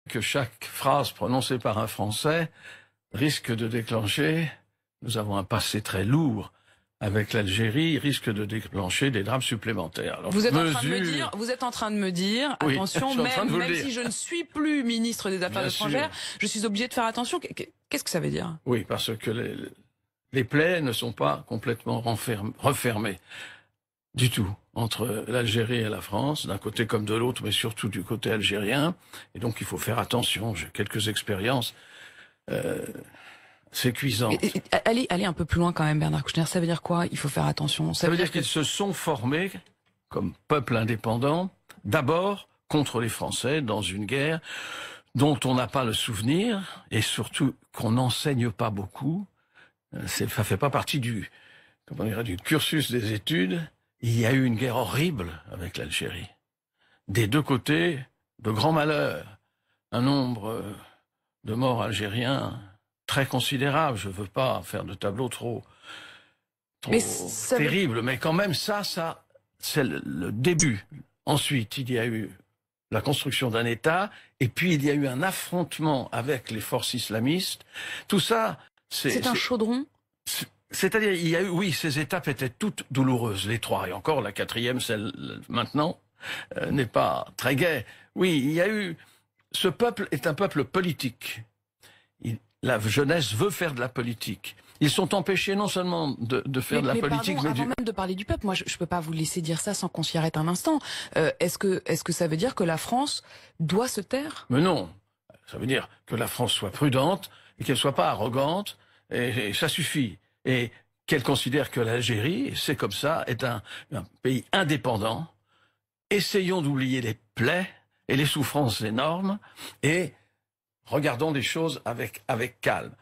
que chaque phrase prononcée par un Français risque de déclencher, nous avons un passé très lourd avec l'Algérie, risque de déclencher des drames supplémentaires. Alors, vous êtes en train de me dire, oui, attention, même si je ne suis plus ministre des Affaires étrangères, je suis obligé de faire attention. Qu'est-ce que ça veut dire? Oui, parce que les plaies ne sont pas complètement refermées du tout entre l'Algérie et la France, d'un côté comme de l'autre, mais surtout du côté algérien. Et donc il faut faire attention. J'ai quelques expériences. C'est cuisant. Allez un peu plus loin quand même, Bernard Kouchner. Ça veut dire quoi? Il faut faire attention. Ça veut dire qu'ils se sont formés comme peuple indépendant, d'abord contre les Français dans une guerre dont on n'a pas le souvenir et surtout qu'on n'enseigne pas beaucoup. Ça fait pas partie du cursus des études. Il y a eu une guerre horrible avec l'Algérie. Des deux côtés, de grands malheurs. Un nombre de morts algériens très considérable. Je veux pas faire de tableau trop terrible, mais quand même ça c'est le début. Ensuite, il y a eu la construction d'un État, et puis il y a eu un affrontement avec les forces islamistes. Tout ça, c'est un chaudron. C'est-à-dire, il y a eu, oui, ces étapes étaient toutes douloureuses, les trois, et encore la quatrième, celle maintenant, n'est pas très gaie. Oui, il y a eu. Ce peuple est un peuple politique. La jeunesse veut faire de la politique. Ils sont empêchés non seulement de faire de la politique, mais avant même de parler du peuple, moi je peux pas vous laisser dire ça sans qu'on s'y arrête un instant. Est-ce que ça veut dire que la France doit se taire? Mais non, ça veut dire que la France soit prudente et qu'elle soit pas arrogante, et ça suffit. Et qu'elle considère que l'Algérie, c'est comme ça, est un pays indépendant. Essayons d'oublier les plaies et les souffrances énormes et regardons les choses avec calme.